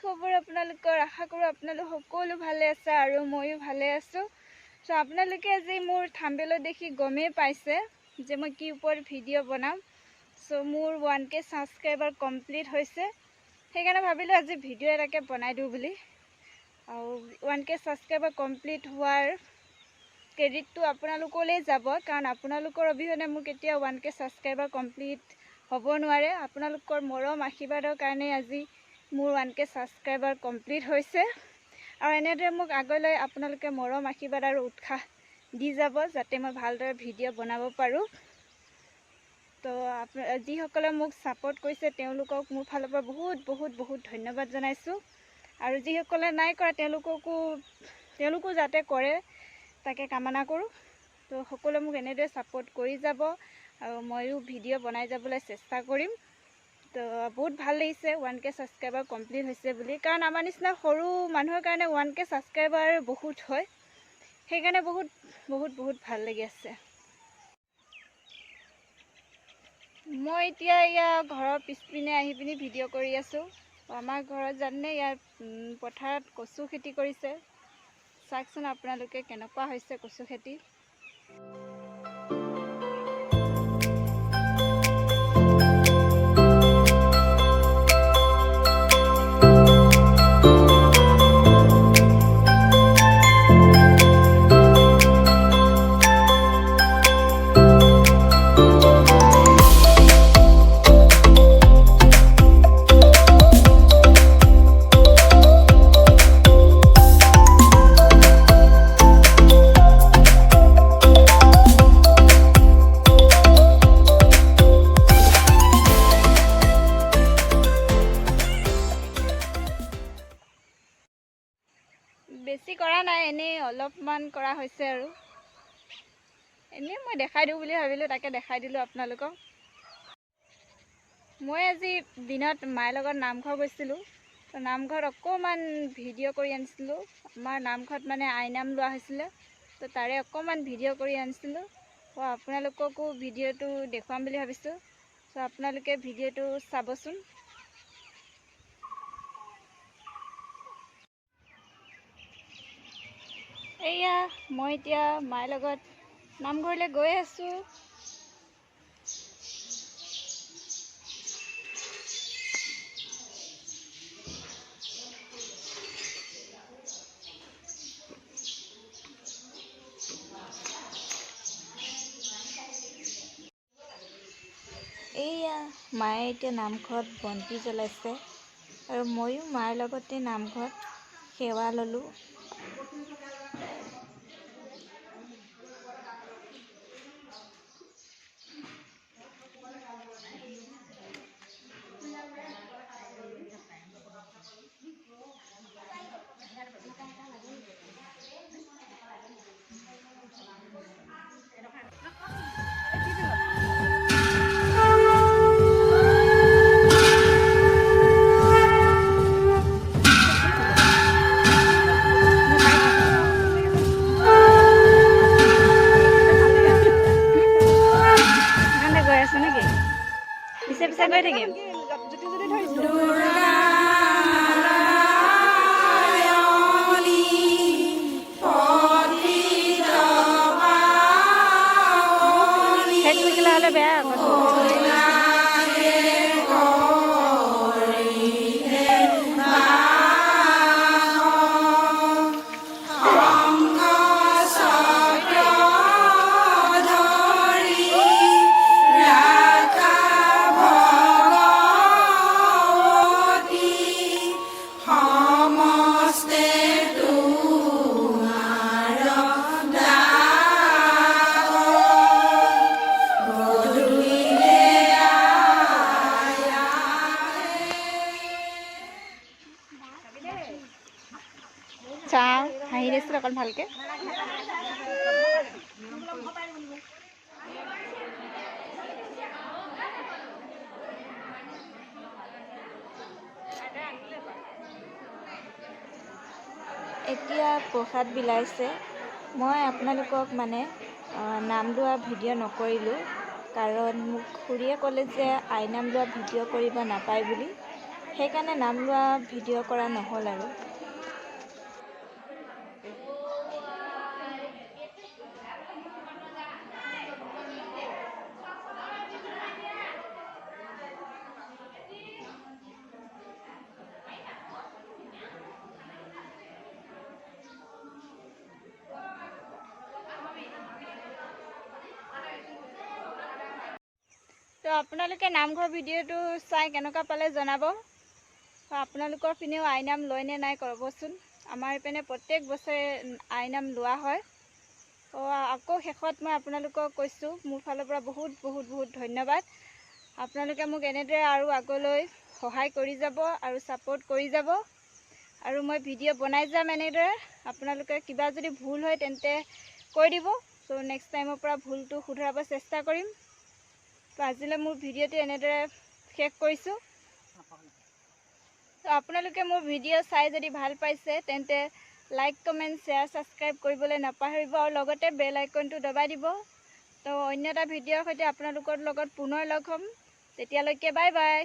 খবৰ আপোনালোকৰ? আশা কৰোঁ আপোনালোক সকলো ভালে আছে আৰু ময়ো ভালে আছোঁ। চ' আপোনালোকে আজি মোৰ থাম্বনেইলত দেখি গমেই পাইছে যে মই কি ওপৰত ভিডিঅ' বনাম। চ' মোৰ 1K ছাবস্ক্ৰাইবাৰ কমপ্লিট হৈছে, সেইকাৰণে ভাবিলোঁ আজি ভিডিঅ' এটাকে বনাই দিওঁ বুলি। আৰু 1K ছাবস্ক্ৰাইবাৰ কমপ্লিট হোৱাৰ ক্ৰেডিটটো আপোনালোকলৈ যাব, কাৰণ আপোনালোকৰ অবিহনে মোৰ কেতিয়াও 1K ছাবস্ক্ৰাইবাৰ কমপ্লিট হ'ব নোৱাৰে। আপোনালোকৰ মৰম আশীৰ্বাদৰ কাৰণে আজি মোৰ 1K ছাবস্ক্ৰাইবাৰ কমপ্লিট হৈছে। আৰু এনেদৰে মোক আগলৈ আপোনালোকে মৰম আশীৰ্বাদ আৰু উৎসাহ দি যাব, যাতে মই ভালদৰে ভিডিঅ' বনাব পাৰোঁ। তো যিসকলে মোক ছাপোৰ্ট কৰিছে তেওঁলোকক মোৰ ফালৰ পৰা বহুত ধন্যবাদ জনাইছোঁ। আৰু যিসকলে নাই কৰা তেওঁলোকো যাতে কৰে তাকে কামনা কৰোঁ। তো সকলোৱে মোক এনেদৰে ছাপোৰ্ট কৰি যাব আৰু ময়ো ভিডিঅ' বনাই যাবলৈ চেষ্টা কৰিম। তো বহুত ভাল লাগিছে 1K ছাবস্ক্ৰাইবাৰ কমপ্লিট হৈছে বুলি, কাৰণ আমাৰ নিচিনা সৰু মানুহৰ কাৰণে 1K ছাবস্ক্ৰাইবাৰ বহুত হয়, সেইকাৰণে বহুত ভাল লাগি আছে। মই এতিয়া ঘৰৰ পিছপিনে আহি পিনি ভিডিঅ' কৰি আছোঁ। আমাৰ ঘৰত জানে ইয়াত পথাৰত কচু খেতি কৰিছে। চাওকচোন আপোনালোকে কেনেকুৱা হৈছে কচু খেতি। বেছি কৰা নাই, এনেই অলপমান কৰা হৈছে আৰু এনেই মই দেখাই দিওঁ বুলি ভাবিলোঁ, তাকে দেখাই দিলোঁ আপোনালোকক। মই আজি দিনত মাৰ লগত নামঘৰ গৈছিলোঁ। তো নামঘৰত অকণমান ভিডিঅ' কৰি আনিছিলোঁ। আমাৰ নামঘৰত মানে আইনাম লোৱা হৈছিলে, তো তাৰে অকণমান ভিডিঅ' কৰি আনিছিলোঁ। তো আপোনালোককো ভিডিঅ'টো দেখুৱাম বুলি ভাবিছোঁ। তো আপোনালোকে ভিডিঅ'টো চাবচোন। এয়া মই এতিয়া মাৰ লগত নামঘৰলৈ গৈ আছোঁ। এয়া মায়ে এতিয়া নামঘৰত বন্তি জ্বলাইছে আৰু ময়ো মাৰ লগতে নামঘৰত সেৱা ল'লোঁ। গৈ আছো নেকি? পিছে গৈ থাকিম। হ'লে বেয়া চাওঁ হাঁহি দিছিল অকণ ভালকে। এতিয়া প্ৰসাদ বিলাইছে। মই আপোনালোকক মানে নাম লোৱা ভিডিঅ' নকৰিলোঁ, কাৰণ মোক খুৰীয়ে ক'লে যে আইনাম লোৱা ভিডিঅ' কৰিব নাপায় বুলি। সেইকাৰণে নাম লোৱা ভিডিঅ' কৰা নহ'ল আৰু। তো আপোনালোকে নামঘৰ ভিডিঅ'টো চাই কেনেকুৱা পালে জনাব। আপোনালোকৰ পিনেও আইনাম লয়নে নাই ক'বচোন। আমাৰ পিনে প্ৰত্যেক বছৰে আইনাম লোৱা হয়। আকৌ শেষত মই আপোনালোকক কৈছোঁ, মোৰ ফালৰ পৰা বহুত বহুত বহুত ধন্যবাদ। আপোনালোকে মোক এনেদৰে আৰু আগলৈ সহায় কৰি যাব আৰু ছাপোৰ্ট কৰি যাব, আৰু মই ভিডিঅ' বনাই যাম এনেদৰে। আপোনালোকে কিবা যদি ভুল হয় তেন্তে কৈ দিব। চ' নেক্সট টাইমৰ পৰা ভুলটো শুধৰাব চেষ্টা কৰিম। তো আজিলৈ মোৰ ভিডিঅ'টো এনেদৰে শেষ কৰিছোঁ। তো আপোনালোকে মোৰ ভিডিঅ' চাই যদি ভাল পাইছে তেন্তে লাইক, কমেণ্ট, শ্বেয়াৰ, ছাবস্ক্ৰাইব কৰিবলৈ নাপাহৰিব, আৰু লগতে বেল আইকনটো দবাই দিব। তো অন্য এটা ভিডিঅ'ৰ সৈতে আপোনালোকৰ লগত পুনৰ লগ হ'ম। তেতিয়ালৈকে বাই বাই।